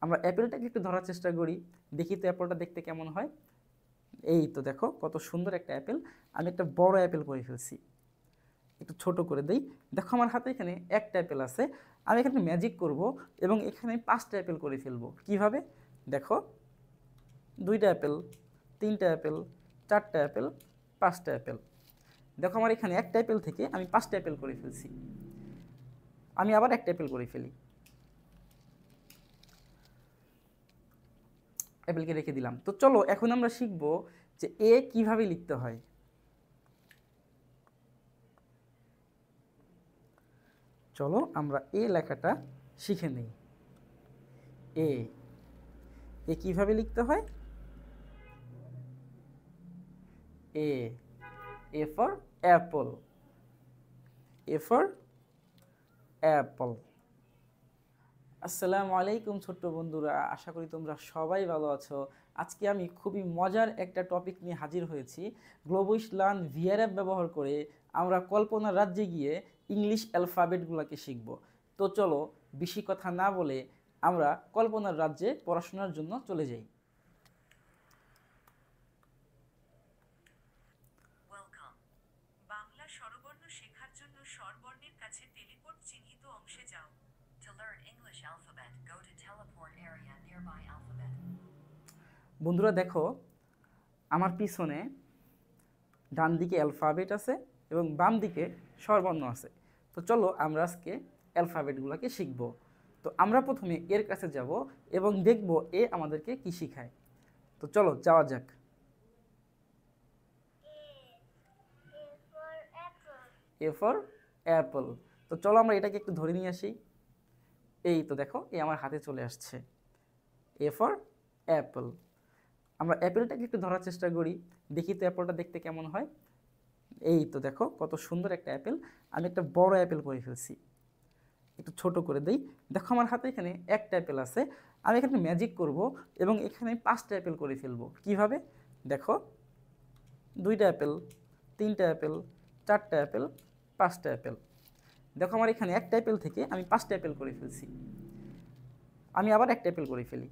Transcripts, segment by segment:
আমরা অ্যাপেলটাকে একটু ধরার চেষ্টা করি, দেখি তো অ্যাপেলটা দেখতে কেমন হয়। এই তো দেখো কত সুন্দর একটা অ্যাপেল। আমি একটা বড় অ্যাপেল করে ফেলছি, একটু ছোট করে দেই। দেখো আমার হাতে এখানে একটা অ্যাপেল আছে, আমি এখানে ম্যাজিক করব এবং এখানে 5টা অ্যাপেল করে ফেলবো। কিভাবে? দেখো, 2টা অ্যাপেল, 3টা অ্যাপেল, 4টা অ্যাপেল, 5টা অ্যাপেল। দেখো আমার এখানে একটা অ্যাপেল থেকে আমি 5টা অ্যাপেল করে ফেলছি। আমি আবার একটা অ্যাপেল করে ফেলি, অ্যাপেলকে রেখে দিলাম। তো চলো এখন আমরা শিখব যে এ কিভাবে লিখতে হয়। চলো আমরা এ লেখাটা শিখে নেই। এ এ কিভাবে লিখতে হয়? A A for apple, A for apple. আসসালামু আলাইকুম ছোট্ট বন্ধুরা, আশা করি তোমরা সবাই ভালো আছো। আজকে আমি খুবই মজার একটা টপিক নিয়ে হাজির হয়েছি। গ্লোবাল লার্ন ভিআর অ্যাপ ব্যবহার করে আমরা কল্পনার রাজ্যে গিয়ে ইংলিশ অ্যালফাবেটগুলোকে শিখব। তো চলো বেশি কথা না বলে আমরা কল্পনার রাজ্যে পড়াশোনার জন্য চলে যাই। ওয়েলকাম। বাংলা স্বরবর্ণ শেখার জন্য স্বরবর্ণের কাছে টেলিপোর্ট চিহ্নিত অংশে যাও। To learn English alphabet, go to teleport area nearby alphabet. বন্ধুরা দেখো, আমার পিছনে ডান দিকে অ্যালফাবেট আছে এবং বাম দিকে স্বরবর্ণ আছে। তো চলো আমরা আজকে অ্যালফাবেটগুলোকে শিখব। তো আমরা প্রথমে এর কাছে যাব এবং দেখব এ আমাদেরকে কি শেখায়। তো চলো যাওয়া যাক। এ ফর অ্যাপল। তো চলো আমরা এটাকে একটু ধরে নিয়ে আসি। এই তো দেখো এ আমার হাতে চলে আসছে। এ ফর অ্যাপল। আমরা অ্যাপেলটাকে একটু ধরার চেষ্টা করি, দেখি তো অ্যাপলটা দেখতে কেমন হয়। এই তো দেখো কত সুন্দর একটা অ্যাপেল। আমি একটা বড় অ্যাপেল করে ফেলছি, একটু ছোট করে দেই। দেখো আমার হাতে এখানে একটা অ্যাপেল আছে, আমি এখানে ম্যাজিক করব এবং এখানে 5টা অ্যাপেল করে ফেলবো। কিভাবে? দেখো, 2টা অ্যাপেল, 3টা অ্যাপেল, 4টা অ্যাপেল, 5টা অ্যাপেল। দেখো আমার এখানে একটা অ্যাপেল থেকে আমি 5টা অ্যাপেল করে ফেলছি। আমি আবার একটা অ্যাপেল করে ফেলি,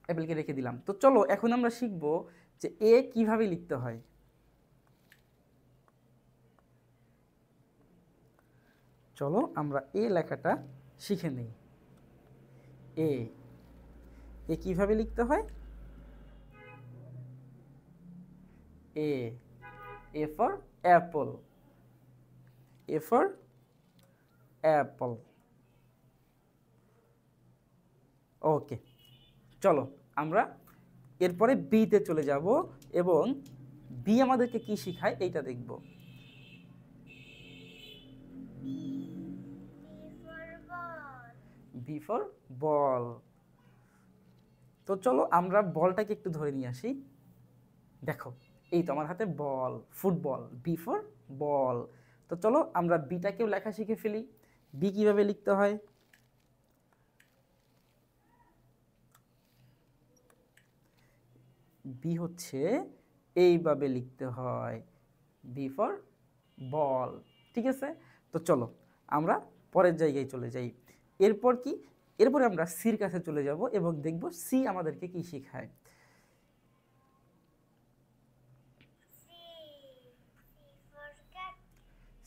অ্যাপেলকে রেখে দিলাম। তো চলো এখন আমরা শিখব যে এ কিভাবে লিখতে হয়। চলো আমরা এ লেখাটা শিখে নেই। এ এ কিভাবে লিখতে হয়? A A for apple, A for apple. Okay, চলো আমরা এরপরে বিতে চলে যাব এবং বি আমাদেরকে কি শেখায় এইটা দেখব। B for ball. তো চলো আমরা বলটাকে একটু ধরে নিয়ে আসি। দেখো, এই তো আমার হাতে বল, ফুটবল, বি ফর বল। তো চলো আমরা বিটাকেও লেখা শিখে ফেলি। বি কিভাবে লিখতে হয়? বি হচ্ছে এইভাবে লিখতে হয়, বি ফর বল। ঠিক আছে, তো চলো আমরা পরের জায়গায় চলে যাই। এরপর কি? এরপরে আমরা সির কাছে চলে যাব এবং দেখব সি আমাদেরকে কি শেখায়।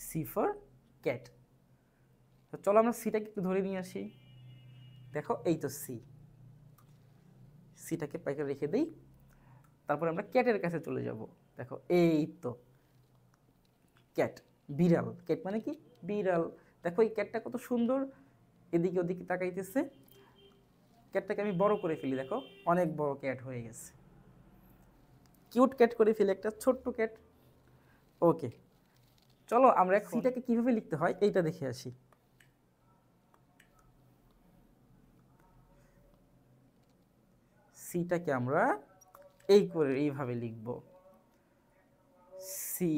C for cat. তো চলো আমরা সিটাকে একটু ধরে নিয়ে আসি। দেখো এই তো সি, সিটাকে পাইকে রেখে দিই। তারপর আমরা ক্যাটের কাছে চলে যাব। দেখো এই তো ক্যাট, বিড়াল। ক্যাট মানে কি? বিড়াল। দেখো এই ক্যাটটা কত সুন্দর, এদিকে ওদিকে তাকাইতেছে। ক্যাটটাকে আমি বড় করে ফেলি, দেখো অনেক বড় ক্যাট হয়ে গেছে। কিউট ক্যাট করে ফেলি, একটা ছোট্ট ক্যাট। ওকে, চলো আমরা এখন সিটাকে কিভাবে লিখতে হয় এইটা দেখে আসি। সিটাকে আমরা এইভাবে লিখব। C,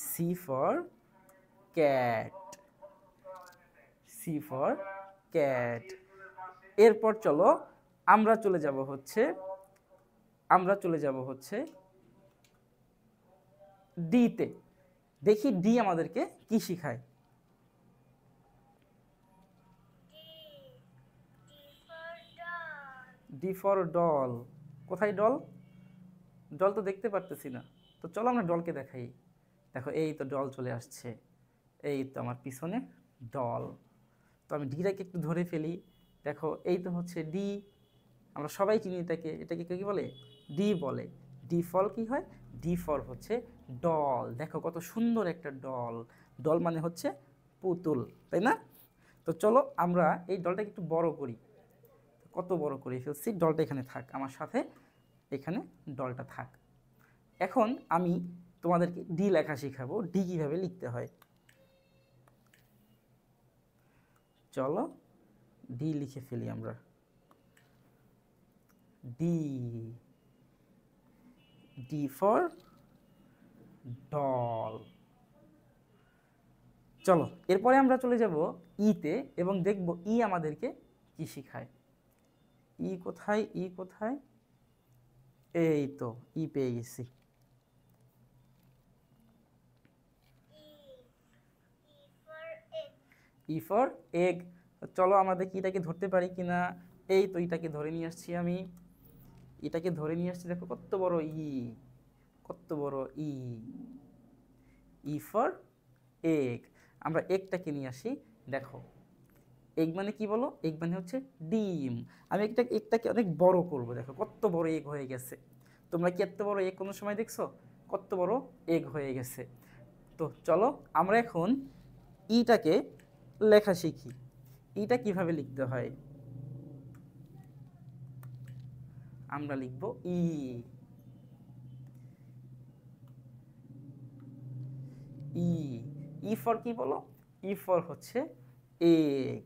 C for cat, C for cat. এরপর চলো আমরা চলে যাব হচ্ছে, আমরা চলে যাব হচ্ছে ডিতে। দেখি ডি আমাদেরকে কি শেখায়। D for doll. কোথায় ডল? ডল তো দেখতে পারতেছি না। তো চলো আমরা ডলকে দেখাই। দেখো এই তো ডল চলে আসছে, এই তো আমার পিছনে ডল। তো আমি ডিটাকে একটু ধরে ফেলি। দেখো এই তো হচ্ছে ডি, আমরা সবাই চিনি এটাকে, এটাকে কি বলে? ডি বলে। ডি ফল কি হয়? ডি ফর হচ্ছে ডল। দেখো কত সুন্দর একটা ডল। ডল মানে হচ্ছে পুতুল, তাই না? তো চলো আমরা এই ডলটাকে একটু বড় করি। কত বড় করে ফেলছি, ডলটা এখানে থাক আমার সাথে, এখানে ডলটা থাক। এখন আমি তোমাদেরকে ডি লেখা শেখাবো, ডি কীভাবে লিখতে হয়। চলো ডি লিখে ফেলি আমরা। D, D for doll. চলো এরপরে আমরা চলে যাব ইতে এবং দেখব ই আমাদেরকে কি শেখায়। ই কোথায়? ই কোথায়? এই তো ই পেয়ে গেছি। E for egg. চলো আমরা দেখি এটাকে ধরতে পারি কিনা। এই তো এটাকে ধরে নিয়ে আসছি আমি, এটাকে ধরে নিয়ে আসছি। দেখো কত বড় ই, কত বড় ই। E for egg. আমরা এগটাকে নিয়ে আসি। দেখো এগ মানে কি বলো? এগ মানে হচ্ছে ডিম। আমি এগটাকে অনেক বড় করব। দেখো কত বড় এগ হয়ে গেছে। তোমরা কি এত বড় এগ কোনো সময় দেখছো? কত বড় এগ হয়ে গেছে। তো চলো আমরা এখন ইটাকে লেখা শিখি। ইটা কিভাবে লিখতে হয়? আমরা লিখব ই। ই, ই ফর কি বলো? ই ফর হচ্ছে এগ।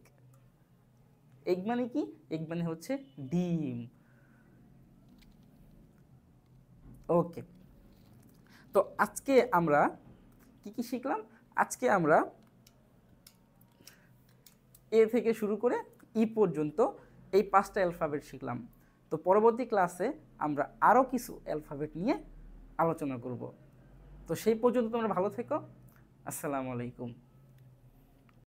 এগ মানে কি? এগ মানে হচ্ছে ডিম। ওকে, তো আজকে আমরা কি কি শিখলাম? আজকে আমরা এ থেকে শুরু করে ই পর্যন্ত এই 5টা অ্যালফাবেট শিখলাম। তো পরবর্তী ক্লাসে আমরা আরও কিছু অ্যালফাবেট নিয়ে আলোচনা করব। তো সেই পর্যন্ত তোমরা ভালো থেকো। আসসালামু আলাইকুম।